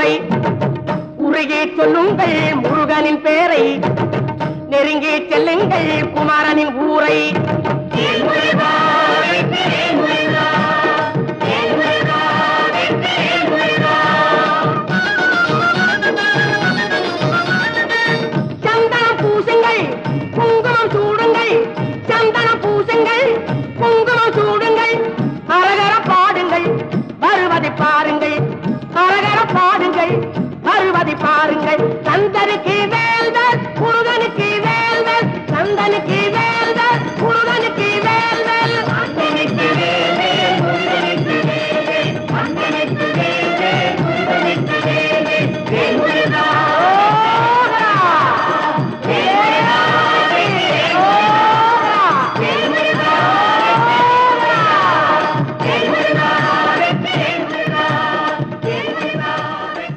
ஊரை உருகே சொல்லுங்கள் முருகனின் பேரை நெருங்கி செல்லுங்கள் குமாரனின் ஊரை சந்தனம் பூசுங்கள் குங்குமம் சூடுங்கள் சந்தனம் பூசுங்கள் குங்குமம் சூடுங்கள் அரகர பாடுங்கள் வருவதை பாருங்கள் அரகர பாடுங்கள் வருவதை பாருங்கள்